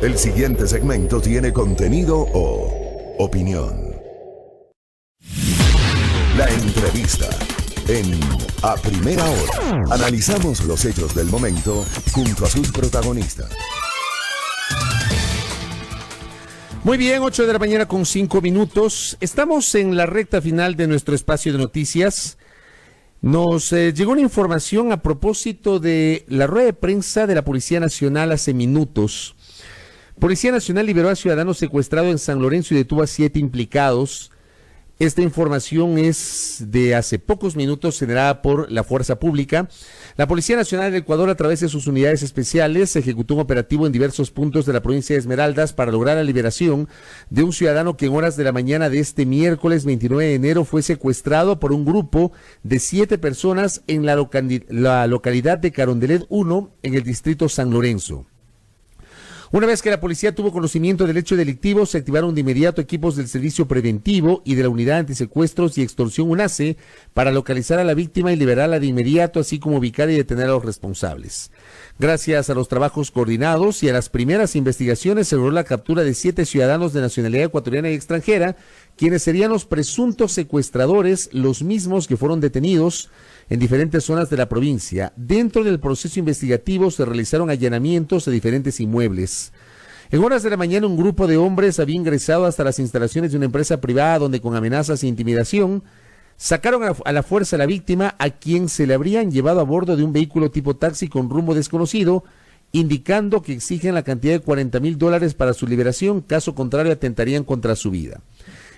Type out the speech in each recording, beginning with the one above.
El siguiente segmento tiene contenido o opinión. La entrevista en A Primera Hora. Analizamos los hechos del momento junto a sus protagonistas. Muy bien, 8 de la mañana con 5 minutos. Estamos en la recta final de nuestro espacio de noticias. Nos llegó una información a propósito de la rueda de prensa de la Policía Nacional hace minutos. Policía Nacional liberó a ciudadanos secuestrados en San Lorenzo y detuvo a 7 implicados. Esta información es de hace pocos minutos, generada por la Fuerza Pública. La Policía Nacional del Ecuador, a través de sus unidades especiales, ejecutó un operativo en diversos puntos de la provincia de Esmeraldas para lograr la liberación de un ciudadano que en horas de la mañana de este miércoles 29 de enero fue secuestrado por un grupo de 7 personas en la localidad de Carondelet 1, en el distrito San Lorenzo. Una vez que la policía tuvo conocimiento del hecho delictivo, se activaron de inmediato equipos del Servicio Preventivo y de la Unidad Antisecuestros y Extorsión UNACE para localizar a la víctima y liberarla de inmediato, así como ubicar y detener a los responsables. Gracias a los trabajos coordinados y a las primeras investigaciones, se logró la captura de 7 ciudadanos de nacionalidad ecuatoriana y extranjera, quienes serían los presuntos secuestradores, los mismos que fueron detenidos en diferentes zonas de la provincia. Dentro del proceso investigativo se realizaron allanamientos de diferentes inmuebles. En horas de la mañana, un grupo de hombres había ingresado hasta las instalaciones de una empresa privada donde, con amenazas e intimidación, sacaron a la fuerza a la víctima, a quien se le habrían llevado a bordo de un vehículo tipo taxi con rumbo desconocido, indicando que exigen la cantidad de $40,000 para su liberación, caso contrario atentarían contra su vida.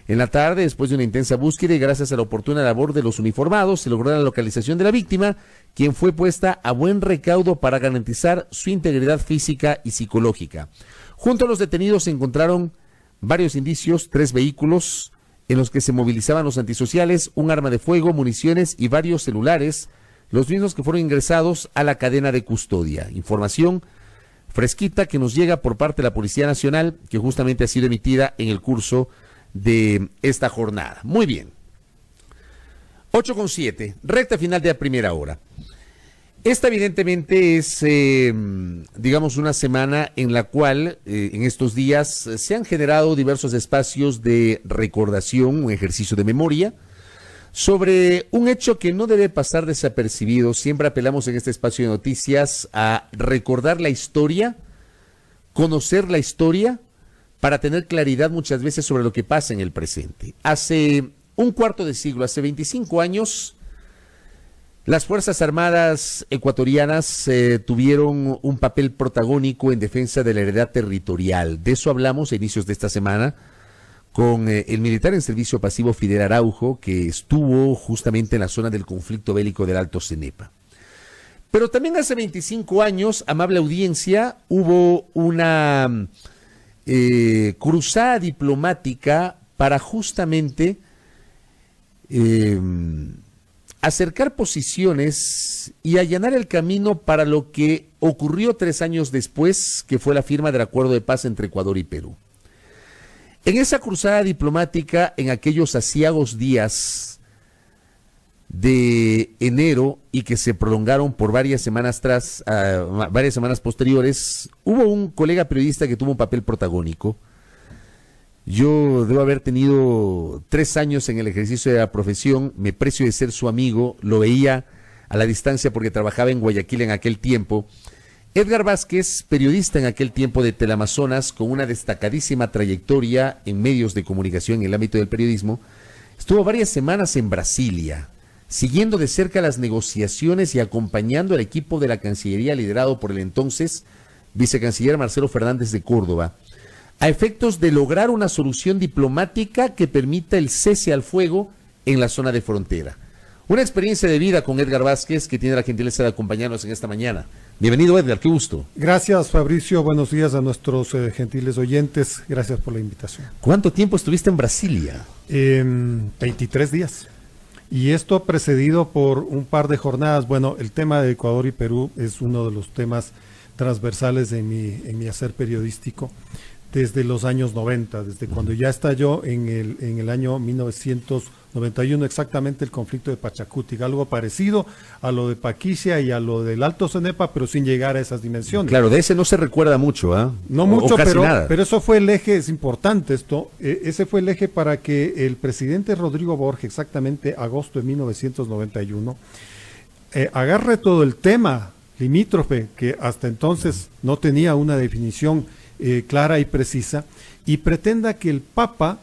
En la tarde, después de una intensa búsqueda y gracias a la oportuna labor de los uniformados, se logró la localización de la víctima, quien fue puesta a buen recaudo para garantizar su integridad física y psicológica. Junto a los detenidos se encontraron varios indicios, 3 vehículos en los que se movilizaban los antisociales, un arma de fuego, municiones y varios celulares, los mismos que fueron ingresados a la cadena de custodia. Información fresquita que nos llega por parte de la Policía Nacional, que justamente ha sido emitida en el curso de esta jornada. Muy bien. 8:07, recta final de la primera hora. Esta evidentemente es, digamos, una semana en la cual en estos días se han generado diversos espacios de recordación, un ejercicio de memoria, sobre un hecho que no debe pasar desapercibido. Siempre apelamos en este espacio de noticias a recordar la historia, conocer la historia, para tener claridad muchas veces sobre lo que pasa en el presente. Hace un cuarto de siglo, hace 25 años, las Fuerzas Armadas ecuatorianas tuvieron un papel protagónico en defensa de la heredad territorial. De eso hablamos a inicios de esta semana con el militar en servicio pasivo Fidel Araujo, que estuvo justamente en la zona del conflicto bélico del Alto Cenepa. Pero también hace 25 años, amable audiencia, hubo una cruzada diplomática para justamente acercar posiciones y allanar el camino para lo que ocurrió 3 años después, que fue la firma del acuerdo de paz entre Ecuador y Perú. En esa cruzada diplomática, en aquellos aciagos días de enero y que se prolongaron por varias semanas posteriores, hubo un colega periodista que tuvo un papel protagónico. Yo debo haber tenido 3 años en el ejercicio de la profesión, me precio de ser su amigo, lo veía a la distancia porque trabajaba en Guayaquil en aquel tiempo. Edgar Vázquez, periodista en aquel tiempo de Teleamazonas, con una destacadísima trayectoria en medios de comunicación en el ámbito del periodismo, estuvo varias semanas en Brasilia, siguiendo de cerca las negociaciones y acompañando al equipo de la Cancillería liderado por el entonces vicecanciller Marcelo Fernández de Córdoba, a efectos de lograr una solución diplomática que permita el cese al fuego en la zona de frontera. Una experiencia de vida con Edgar Vázquez, que tiene la gentileza de acompañarnos en esta mañana. Bienvenido, Edgar, qué gusto. Gracias, Fabricio, buenos días a nuestros gentiles oyentes, gracias por la invitación. ¿Cuánto tiempo estuviste en Brasilia? 23 días. Y esto precedido por un par de jornadas. Bueno, el tema de Ecuador y Perú es uno de los temas transversales de mi hacer periodístico, desde los años 90, desde cuando ya estalló en el año 1991 exactamente el conflicto de Pachacutic, algo parecido a lo de Paquicia y a lo del Alto Cenepa, pero sin llegar a esas dimensiones. Claro, de ese no se recuerda mucho, ¿ah? No mucho, o casi pero, nada. pero eso fue el eje, es importante esto, ese fue el eje para que el presidente Rodrigo Borja, exactamente agosto de 1991, agarre todo el tema limítrofe, que hasta entonces no tenía una definición clara y precisa, y pretenda que el Papa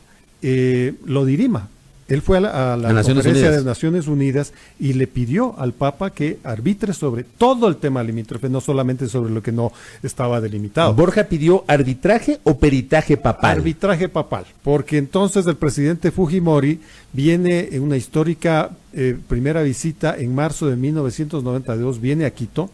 lo dirima. Él fue a la conferencia de Naciones Unidas y le pidió al Papa que arbitre sobre todo el tema limítrofe, no solamente sobre lo que no estaba delimitado. ¿Borja pidió arbitraje o peritaje papal? Arbitraje papal, porque entonces el presidente Fujimori viene en una histórica primera visita en marzo de 1992, viene a Quito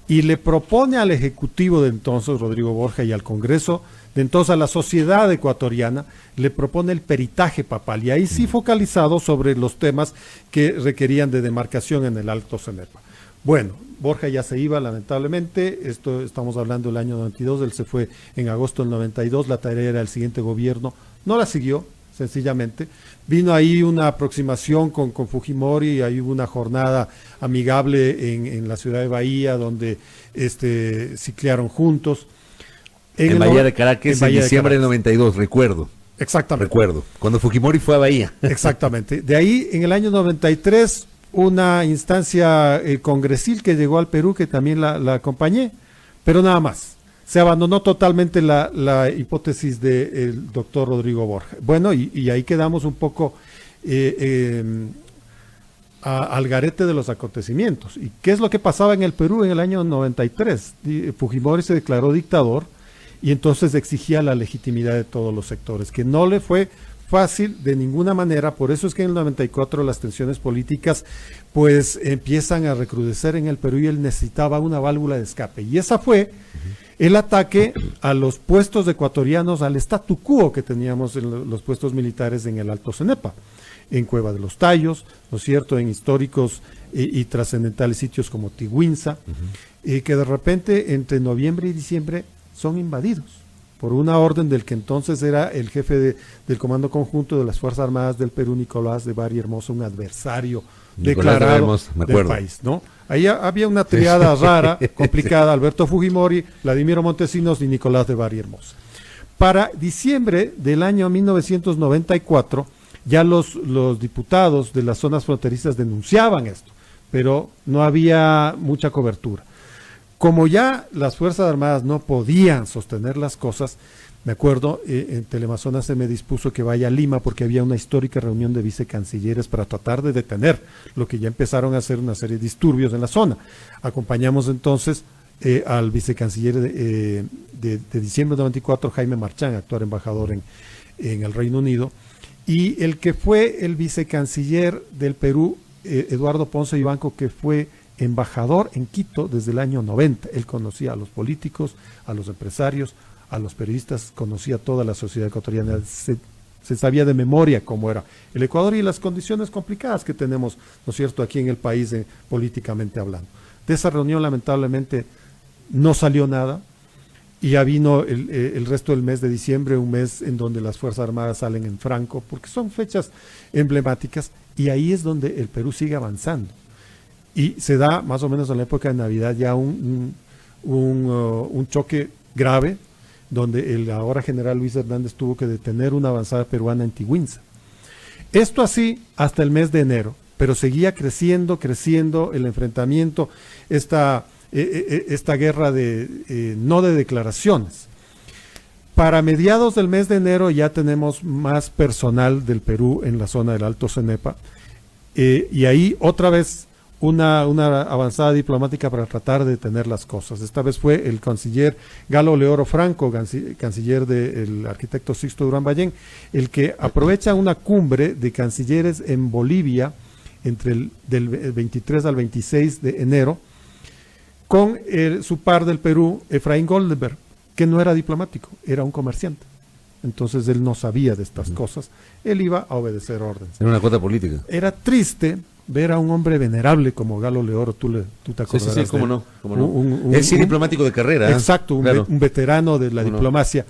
y le propone al Ejecutivo de entonces, Rodrigo Borja, y al Congreso de entonces, a la sociedad ecuatoriana, le propone el peritaje papal, y ahí sí focalizado sobre los temas que requerían de demarcación en el Alto Cenepa. Bueno, Borja ya se iba, lamentablemente, esto estamos hablando del año 92, él se fue en agosto del 92, la tarea era el siguiente gobierno, no la siguió, sencillamente. Vino ahí una aproximación con Fujimori, ahí hubo una jornada amigable en la ciudad de Bahía, donde ciclearon juntos. En Bahía de Caracas, en diciembre del 92, recuerdo. Exactamente. Recuerdo, cuando Fujimori fue a Bahía. Exactamente. De ahí, en el año 93, una instancia congresil que llegó al Perú, que también la acompañé, pero nada más. Se abandonó totalmente la hipótesis del doctor Rodrigo Borja. Bueno, y ahí quedamos un poco al garete de los acontecimientos. ¿Y qué es lo que pasaba en el Perú en el año 93? Fujimori se declaró dictador y entonces exigía la legitimidad de todos los sectores, que no le fue fácil de ninguna manera. Por eso es que en el 94 las tensiones políticas pues empiezan a recrudecer en el Perú y él necesitaba una válvula de escape. Y esa fue el ataque a los puestos ecuatorianos, al statu quo que teníamos en los puestos militares en el Alto Cenepa, en Cueva de los Tallos, ¿no es cierto?, en históricos y trascendentales sitios como Tiguinza, que de repente entre noviembre y diciembre son invadidos por una orden del que entonces era el jefe del Comando Conjunto de las Fuerzas Armadas del Perú, Nicolás de Bari Hermoso, un adversario declarado del país, ¿no? Ahí había una triada rara, complicada, Alberto Fujimori, Vladimiro Montesinos y Nicolás de Bari Hermoso. Para diciembre del año 1994, ya los diputados de las zonas fronterizas denunciaban esto, pero no había mucha cobertura. Como ya las Fuerzas Armadas no podían sostener las cosas, me acuerdo, en Teleamazonas se me dispuso que vaya a Lima porque había una histórica reunión de vicecancilleres para tratar de detener lo que ya empezaron a hacer una serie de disturbios en la zona. Acompañamos entonces al vicecanciller de diciembre de 94, Jaime Marchán, actual embajador en el Reino Unido, y el que fue el vicecanciller del Perú, Eduardo Ponce Vivanco, que fue embajador en Quito desde el año 90. Él conocía a los políticos, a los empresarios, a los periodistas, conocía a toda la sociedad ecuatoriana, se sabía de memoria cómo era el Ecuador y las condiciones complicadas que tenemos, ¿no es cierto?, aquí en el país políticamente hablando. De esa reunión lamentablemente no salió nada y ya vino el resto del mes de diciembre, un mes en donde las Fuerzas Armadas salen en franco, porque son fechas emblemáticas, y ahí es donde el Perú sigue avanzando. Y se da más o menos en la época de Navidad ya un choque grave, donde el ahora general Luis Hernández tuvo que detener una avanzada peruana en Tiguinza. Esto así hasta el mes de enero, pero seguía creciendo el enfrentamiento, esta guerra no de declaraciones. Para mediados del mes de enero ya tenemos más personal del Perú en la zona del Alto Cenepa, y ahí otra vez una avanzada diplomática para tratar de detener las cosas. Esta vez fue el canciller Galo Leoro Franco, canciller del arquitecto Sixto Durán Ballén, el que aprovecha una cumbre de cancilleres en Bolivia del 23 al 26 de enero con su par del Perú, Efraín Goldenberg, que no era diplomático, era un comerciante. Entonces él no sabía de estas cosas, él iba a obedecer órdenes. Era una cuota política. Era triste ver a un hombre venerable como Galo Leoro, tú te acordarás. Sí, cómo no. Él sí diplomático de carrera. Exacto, claro. un veterano de la diplomacia.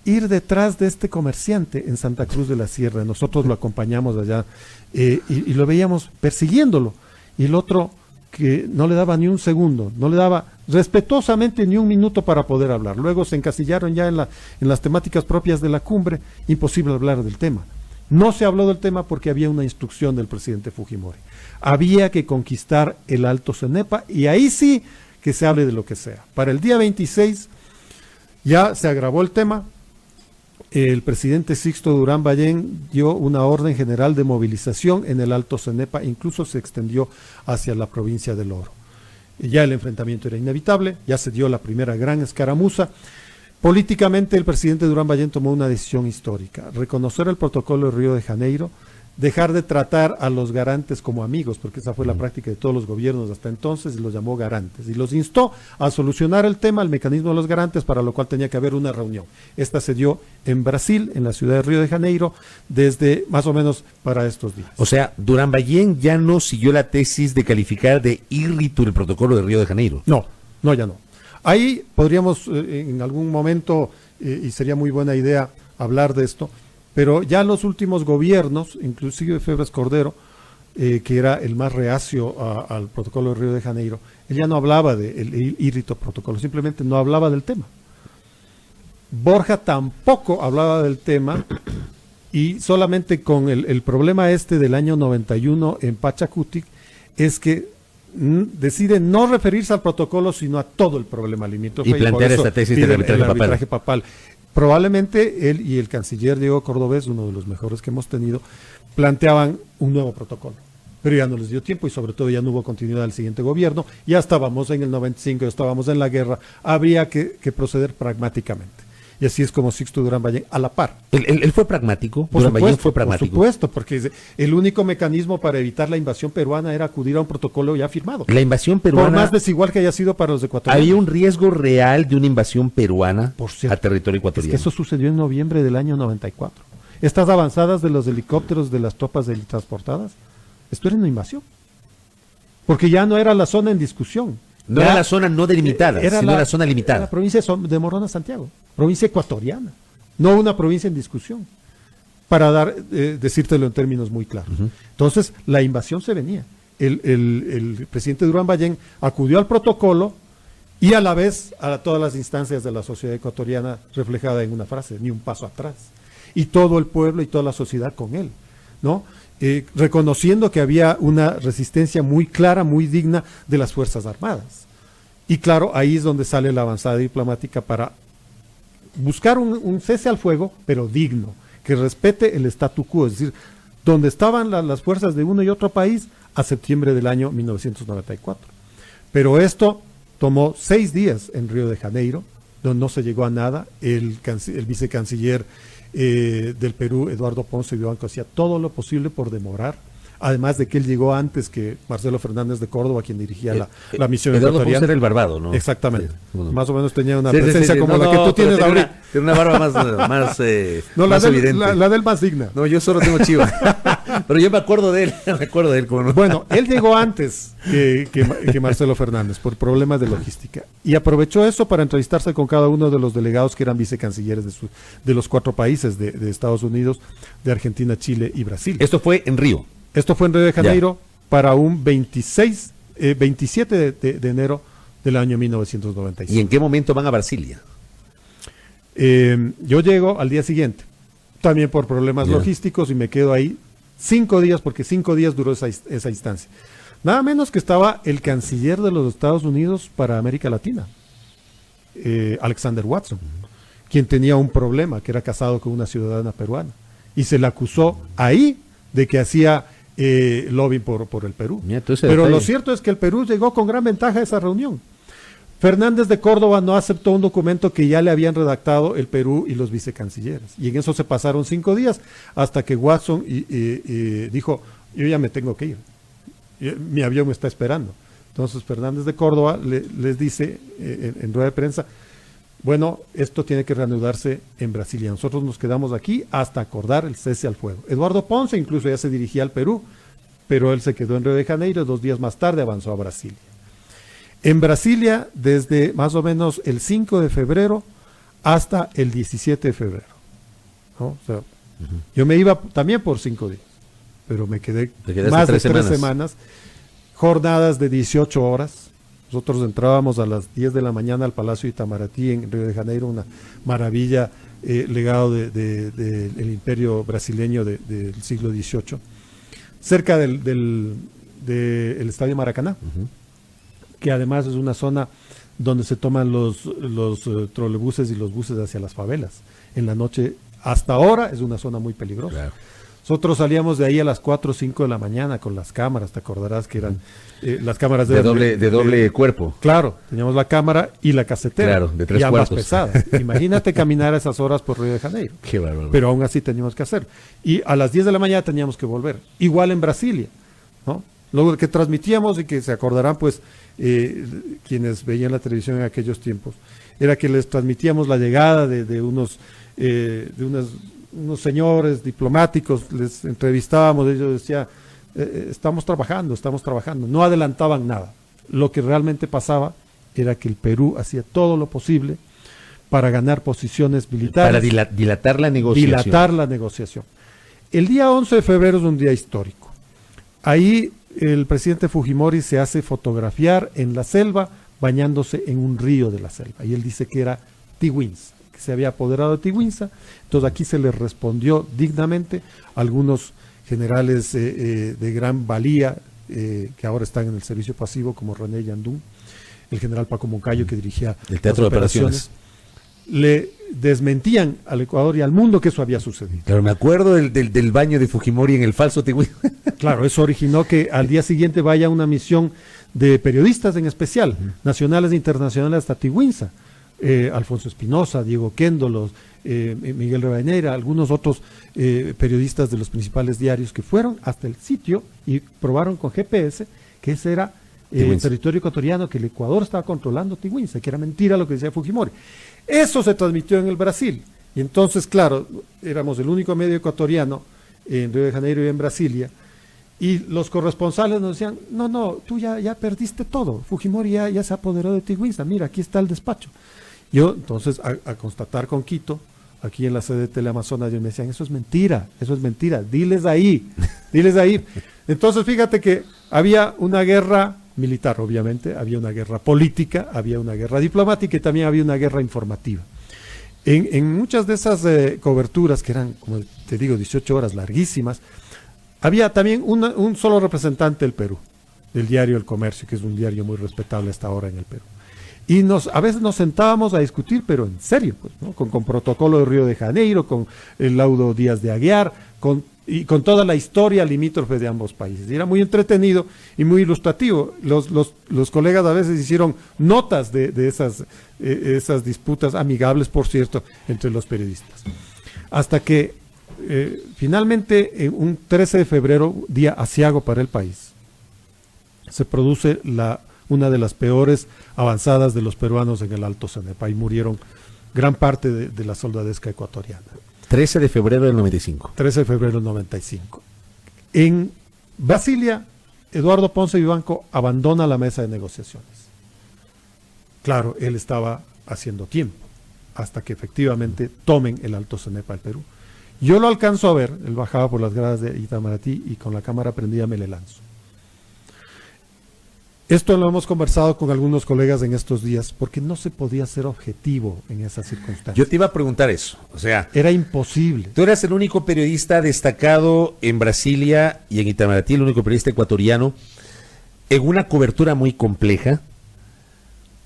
ir detrás de este comerciante en Santa Cruz de la Sierra. Nosotros lo acompañamos allá y lo veíamos persiguiéndolo. Y el otro que no le daba ni un segundo, no le daba respetuosamente ni un minuto para poder hablar. Luego se encasillaron ya en las temáticas propias de la cumbre, imposible hablar del tema. No se habló del tema porque había una instrucción del presidente Fujimori. Había que conquistar el Alto Cenepa y ahí sí que se hable de lo que sea. Para el día 26 ya se agravó el tema. El presidente Sixto Durán Ballén dio una orden general de movilización en el Alto Cenepa, incluso se extendió hacia la provincia del Oro. Ya el enfrentamiento era inevitable, ya se dio la primera gran escaramuza. Políticamente el presidente Durán Ballén tomó una decisión histórica, reconocer el protocolo de Río de Janeiro, dejar de tratar a los garantes como amigos, porque esa fue la práctica de todos los gobiernos hasta entonces, y los llamó garantes, y los instó a solucionar el tema, el mecanismo de los garantes, para lo cual tenía que haber una reunión. Esta se dio en Brasil, en la ciudad de Río de Janeiro, desde más o menos para estos días. O sea, Durán Ballén ya no siguió la tesis de calificar de írrito el protocolo de Río de Janeiro. No, ya no. Ahí podríamos en algún momento, y sería muy buena idea hablar de esto, pero ya los últimos gobiernos, inclusive Febres Cordero, que era el más reacio al protocolo de Río de Janeiro, él ya no hablaba del írrito protocolo, simplemente no hablaba del tema. Borja tampoco hablaba del tema, y solamente con el problema este del año 91 en Pachacutic es que decide no referirse al protocolo, sino a todo el problema limítrofe. Y plantear esta tesis del arbitraje papal. Probablemente él y el canciller Diego Cordovez, uno de los mejores que hemos tenido, planteaban un nuevo protocolo, pero ya no les dio tiempo y sobre todo ya no hubo continuidad del siguiente gobierno, ya estábamos en el 95, ya estábamos en la guerra, habría que proceder pragmáticamente. Y así es como Sixto Durán Ballén, a la par. ¿Él fue pragmático? Por Durán Ballén fue supuesto, pragmático. por supuesto, porque el único mecanismo para evitar la invasión peruana era acudir a un protocolo ya firmado. La invasión peruana, por más desigual que haya sido para los ecuatorianos. ¿había un riesgo real de una invasión peruana a territorio ecuatoriano? Es que eso sucedió en noviembre del año 94. Estas avanzadas de los helicópteros de las tropas transportadas, esto era una invasión. Porque ya no era la zona en discusión. No era la zona no delimitada, sino la zona limitada. Era la provincia de Morona, Santiago, provincia ecuatoriana, no una provincia en discusión, para decírtelo en términos muy claros. Entonces, la invasión se venía. El presidente Durán Ballén acudió al protocolo y a la vez a todas las instancias de la sociedad ecuatoriana, reflejada en una frase: ni un paso atrás. Y todo el pueblo y toda la sociedad con él, ¿no? Reconociendo que había una resistencia muy clara, muy digna de las Fuerzas Armadas. Y claro, ahí es donde sale la avanzada diplomática para buscar un cese al fuego, pero digno, que respete el statu quo, es decir, donde estaban las fuerzas de uno y otro país a septiembre del año 1994. Pero esto tomó 6 días en Río de Janeiro, donde no se llegó a nada. El vicecanciller del Perú, Eduardo Ponce de Banco, hacía todo lo posible por demorar, además de que él llegó antes que Marcelo Fernández de Córdoba, quien dirigía la misión Eduardo ecuatoriana. Ponce era el barbado, ¿no? Exactamente. Sí, bueno. Más o menos tenía una presencia como la que tú tienes ahorita. Tiene una barba más no, más evidente. La del más digna. No, yo solo tengo chiva. Pero yo me acuerdo de él. Como no. Bueno, él llegó antes que Marcelo Fernández por problemas de logística y aprovechó eso para entrevistarse con cada uno de los delegados que eran vicecancilleres de los 4 países de Estados Unidos, de Argentina, Chile y Brasil. Esto fue en Río. Esto fue en Río de Janeiro para un 27 de enero del año 1995. ¿Y en qué momento van a Brasilia? Yo llego al día siguiente, también por problemas logísticos, y me quedo ahí 5 días, porque 5 días duró esa instancia. Nada menos que estaba el canciller de los Estados Unidos para América Latina, Alexander Watson, quien tenía un problema, que era casado con una ciudadana peruana, y se le acusó ahí de que hacía lobbying por el Perú. Pero lo cierto es que el Perú llegó con gran ventaja a esa reunión. Fernández de Córdoba no aceptó un documento que ya le habían redactado el Perú y los vicecancilleres, y en eso se pasaron 5 días hasta que Watson dijo: yo ya me tengo que ir, mi avión me está esperando. Entonces Fernández de Córdoba les dice en rueda de prensa: bueno, esto tiene que reanudarse en Brasilia. Nosotros nos quedamos aquí hasta acordar el cese al fuego. Eduardo Ponce incluso ya se dirigía al Perú, pero él se quedó en Río de Janeiro. 2 días más tarde avanzó a Brasilia. En Brasilia, desde más o menos el 5 de febrero hasta el 17 de febrero, ¿no? O sea, yo me iba también por 5 días, pero me quedé más de 3 semanas, jornadas de 18 horas. Nosotros entrábamos a las 10 de la mañana al Palacio Itamaraty en Río de Janeiro, una maravilla, legado del imperio brasileño del siglo XVIII, cerca del Estadio Maracaná, que además es una zona donde se toman los trolebuses y los buses hacia las favelas. En la noche, hasta ahora, es una zona muy peligrosa. Claro. Nosotros salíamos de ahí a las 4 o 5 de la mañana con las cámaras, te acordarás que eran las cámaras de doble cuerpo. Claro, teníamos la cámara y la casetera. Claro, de 3 y ambas cuartos. pesadas. Imagínate caminar a esas horas por Río de Janeiro. Qué bárbaro. Pero aún así teníamos que hacer. Y a las 10 de la mañana teníamos que volver. Igual en Brasilia, ¿no? Lo que transmitíamos y que se acordarán, pues, quienes veían la televisión en aquellos tiempos, era que les transmitíamos la llegada de unos señores diplomáticos, les entrevistábamos, ellos decían, estamos trabajando, no adelantaban nada. Lo que realmente pasaba era que el Perú hacía todo lo posible para ganar posiciones militares. Para dilatar la negociación. El día 11 de febrero es un día histórico. Ahí el presidente Fujimori se hace fotografiar en la selva, bañándose en un río de la selva. Y él dice que era Tiguinza, que se había apoderado de Tiguinza. Entonces aquí se le respondió dignamente a algunos generales de gran valía, que ahora están en el servicio pasivo, como René Yandún, el general Paco Moncayo, que dirigía el Teatro de Operaciones. Le desmentían al Ecuador y al mundo que eso había sucedido. Claro, me acuerdo del baño de Fujimori en el falso Tiguinza. Claro, eso originó que al día siguiente vaya una misión de periodistas en especial, nacionales e internacionales hasta Tiguinza. Alfonso Espinosa, Diego Quéndolos, Miguel Rivadeneira, algunos otros periodistas de los principales diarios que fueron hasta el sitio y probaron con GPS que ese era el territorio ecuatoriano, que el Ecuador estaba controlando Tiguinza, que era mentira lo que decía Fujimori. Eso se transmitió en el Brasil. Y entonces, claro, éramos el único medio ecuatoriano en Río de Janeiro y en Brasilia. Y los corresponsales nos decían, no, tú ya perdiste todo. Fujimori ya se apoderó de Tiguinza. Mira, aquí está el despacho. Yo, entonces, a constatar con Quito, aquí en la sede de Teleamazonas, ellos me decían, eso es mentira, diles ahí. Entonces, fíjate que había una guerra militar, obviamente, había una guerra política, había una guerra diplomática y también había una guerra informativa. En muchas de esas coberturas, que eran, como te digo, 18 horas larguísimas, había también un solo representante del Perú, del diario El Comercio, que es un diario muy respetable hasta ahora en el Perú. Y a veces nos sentábamos a discutir, pero en serio, pues, ¿no? Con protocolo de Río de Janeiro, con el laudo Díaz de Aguiar, y con toda la historia limítrofe de ambos países. Y era muy entretenido y muy ilustrativo. Los colegas a veces hicieron notas de esas disputas, amigables, por cierto, entre los periodistas. Hasta que finalmente, en un 13 de febrero, día aciago para el país, se produce una de las peores avanzadas de los peruanos en el Alto Cenepa, y murieron gran parte de la soldadesca ecuatoriana. 13 de febrero del 95. 13 de febrero del 95. En Brasilia, Eduardo Ponce Vivanco abandona la mesa de negociaciones. Claro, él estaba haciendo tiempo hasta que efectivamente tomen el Alto Cenepa al Perú. Yo lo alcanzo a ver, él bajaba por las gradas de Itamaraty y con la cámara prendida me le lanzo. Esto lo hemos conversado con algunos colegas en estos días, porque no se podía ser objetivo en esas circunstancias. Yo te iba a preguntar eso, o sea... Era imposible. Tú eras el único periodista destacado en Brasilia y en Itamaraty, el único periodista ecuatoriano, en una cobertura muy compleja.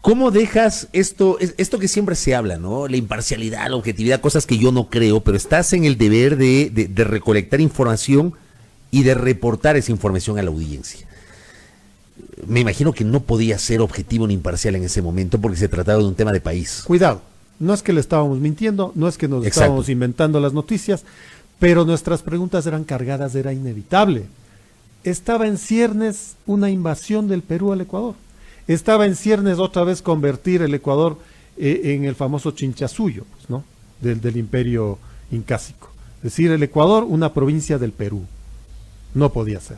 ¿Cómo dejas esto que siempre se habla, ¿no? La imparcialidad, la objetividad, cosas que yo no creo, pero estás en el deber de recolectar información y de reportar esa información a la audiencia. Me imagino que no podía ser objetivo ni imparcial en ese momento porque se trataba de un tema de país. Cuidado, no es que le estábamos mintiendo, no es que nos estábamos inventando las noticias, pero nuestras preguntas eran cargadas, era inevitable. Estaba en ciernes una invasión del Perú al Ecuador. Estaba en ciernes otra vez convertir el Ecuador en el famoso Chinchasuyo, pues, ¿no? del imperio incásico. Es decir, el Ecuador, una provincia del Perú. No podía ser.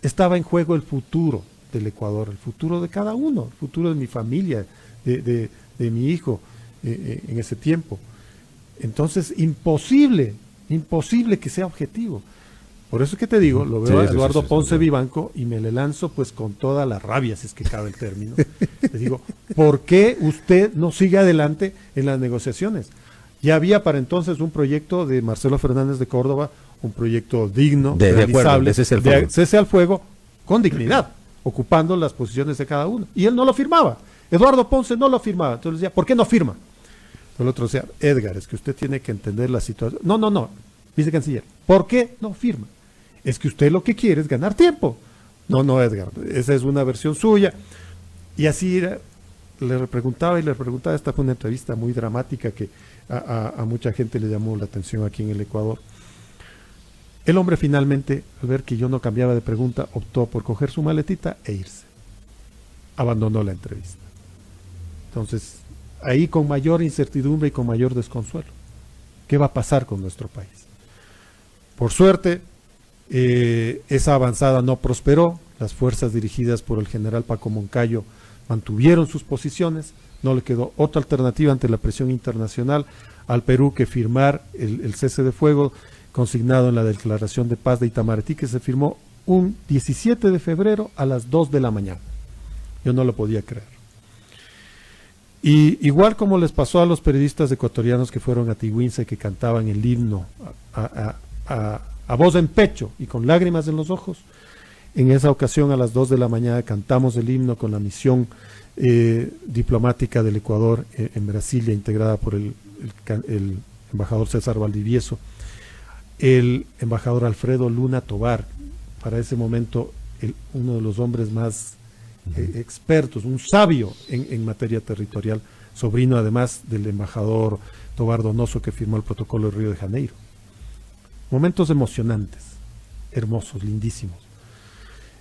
Estaba en juego el futuro del Ecuador, el futuro de cada uno, el futuro de mi familia, de mi hijo, en ese tiempo. Entonces, imposible que sea objetivo. Por eso es que te digo, lo veo a Eduardo Ponce Vivanco y me le lanzo pues con toda la rabia, si es que cabe el término. Le digo, ¿por qué usted no sigue adelante en las negociaciones? Ya había para entonces un proyecto de Marcelo Fernández de Córdoba, un proyecto digno, realizable, de cese al fuego con dignidad, ocupando las posiciones de cada uno. Y él no lo firmaba. Eduardo Ponce no lo firmaba. Entonces decía, ¿por qué no firma? Entonces el otro decía, Edgar, es que usted tiene que entender la situación. No, vicecanciller, ¿por qué no firma? Es que usted lo que quiere es ganar tiempo. No, Edgar, esa es una versión suya. Y así era, le preguntaba, esta fue una entrevista muy dramática que a mucha gente le llamó la atención aquí en el Ecuador. El hombre finalmente, al ver que yo no cambiaba de pregunta, optó por coger su maletita e irse. Abandonó la entrevista. Entonces, ahí con mayor incertidumbre y con mayor desconsuelo. ¿Qué va a pasar con nuestro país? Por suerte, esa avanzada no prosperó. Las fuerzas dirigidas por el general Paco Moncayo mantuvieron sus posiciones. No le quedó otra alternativa ante la presión internacional al Perú que firmar el cese de fuego consignado en la Declaración de Paz de Itamaraty, que se firmó un 17 de febrero a las 2 de la mañana. Yo no lo podía creer. Y igual como les pasó a los periodistas ecuatorianos que fueron a Tigüinza y que cantaban el himno a voz en pecho y con lágrimas en los ojos, en esa ocasión a las 2 de la mañana cantamos el himno con la misión diplomática del Ecuador en Brasilia, integrada por el embajador César Valdivieso, el embajador Alfredo Luna Tobar, para ese momento uno de los hombres más expertos, un sabio en materia territorial, sobrino además del embajador Tobar Donoso que firmó el protocolo de Río de Janeiro. Momentos emocionantes, hermosos, lindísimos.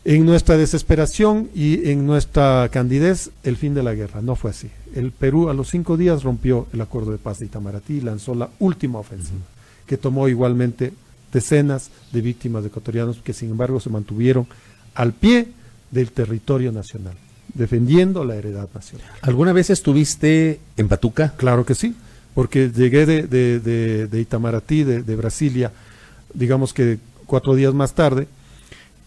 En nuestra desesperación y en nuestra candidez, el fin de la guerra. No fue así. El Perú a los 5 días rompió el acuerdo de paz de Itamaraty y lanzó la última ofensiva, que tomó igualmente decenas de víctimas de ecuatorianos que sin embargo se mantuvieron al pie del territorio nacional, defendiendo la heredad nacional. ¿Alguna vez estuviste en Patuca? Claro que sí, porque llegué de Itamaraty, de Brasilia, digamos que 4 días más tarde,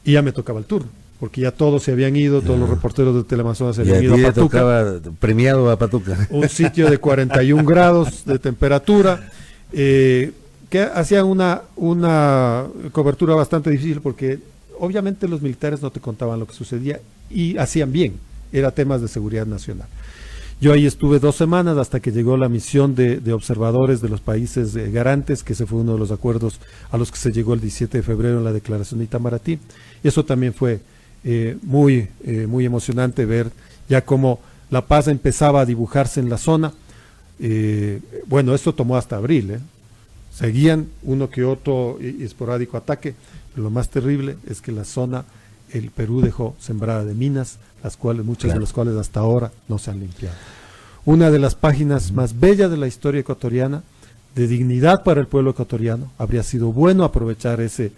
y ya me tocaba el turno, porque ya todos se habían ido, todos los reporteros de Teleamazonas se habían ido a Patuca. Tocaba premiado a Patuca. Un sitio de 41 grados de temperatura, que hacía una cobertura bastante difícil, porque obviamente los militares no te contaban lo que sucedía y hacían bien, era temas de seguridad nacional. Yo ahí estuve 2 semanas hasta que llegó la misión de observadores de los países garantes, que ese fue uno de los acuerdos a los que se llegó el 17 de febrero en la Declaración de Itamaraty. Y eso también fue muy emocionante ver ya cómo la paz empezaba a dibujarse en la zona. Bueno, esto tomó hasta abril. Seguían uno que otro esporádico ataque, pero lo más terrible es que la zona, el Perú dejó sembrada de minas, muchas de las cuales hasta ahora no se han limpiado. Una de las páginas más bellas de la historia ecuatoriana, de dignidad para el pueblo ecuatoriano. Habría sido bueno aprovechar ese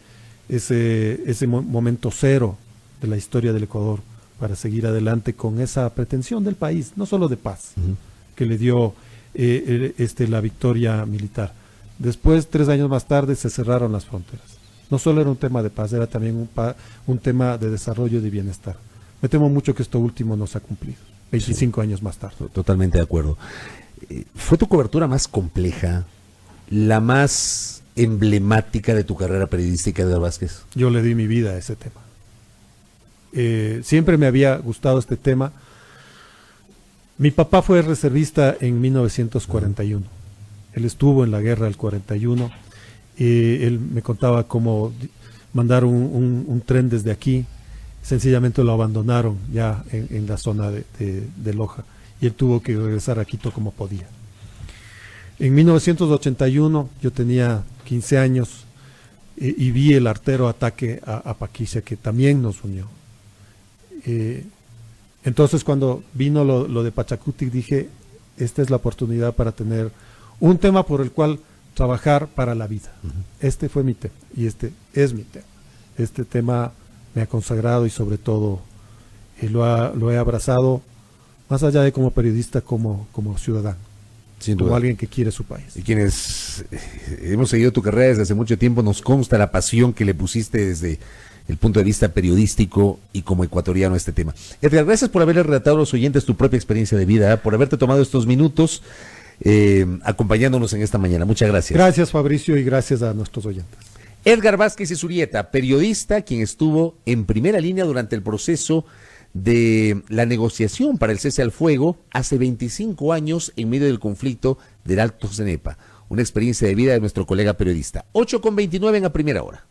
momento cero de la historia del Ecuador para seguir adelante con esa pretensión del país, no solo de paz, que le dio la victoria militar. Después, 3 años más tarde, se cerraron las fronteras. No solo era un tema de paz, era también un tema de desarrollo y de bienestar. Me temo mucho que esto último no se ha cumplido, 25 años más tarde. Totalmente de acuerdo. ¿Fue tu cobertura más compleja, la más emblemática de tu carrera periodística, Edgar Vázquez? Yo le di mi vida a ese tema. Siempre me había gustado este tema. Mi papá fue reservista en 1941. Él estuvo en la guerra del 41. Él me contaba cómo mandaron un tren desde aquí. Sencillamente lo abandonaron ya en la zona de Loja. Y él tuvo que regresar a Quito como podía. En 1981 yo tenía 15 años y vi el artero ataque a Paquicia, que también nos unió. Entonces cuando vino lo de Pachacutic dije, esta es la oportunidad para tener un tema por el cual trabajar para la vida. Este fue mi tema y este es mi tema. Este tema me ha consagrado y sobre todo lo he abrazado más allá de como periodista, como ciudadano. Sin como duda. alguien que quiere su país. Y quienes hemos seguido tu carrera desde hace mucho tiempo, nos consta la pasión que le pusiste desde el punto de vista periodístico y como ecuatoriano a este tema. Edgar, gracias por haberle relatado a los oyentes tu propia experiencia de vida, por haberte tomado estos minutos acompañándonos en esta mañana. Muchas gracias. Gracias, Fabricio, y gracias a nuestros oyentes. Edgar Vázquez Izurieta, periodista, quien estuvo en primera línea durante el proceso de la negociación para el cese al fuego hace 25 años en medio del conflicto del Alto Cenepa. Una experiencia de vida de nuestro colega periodista. 8:29 en A Primera Hora.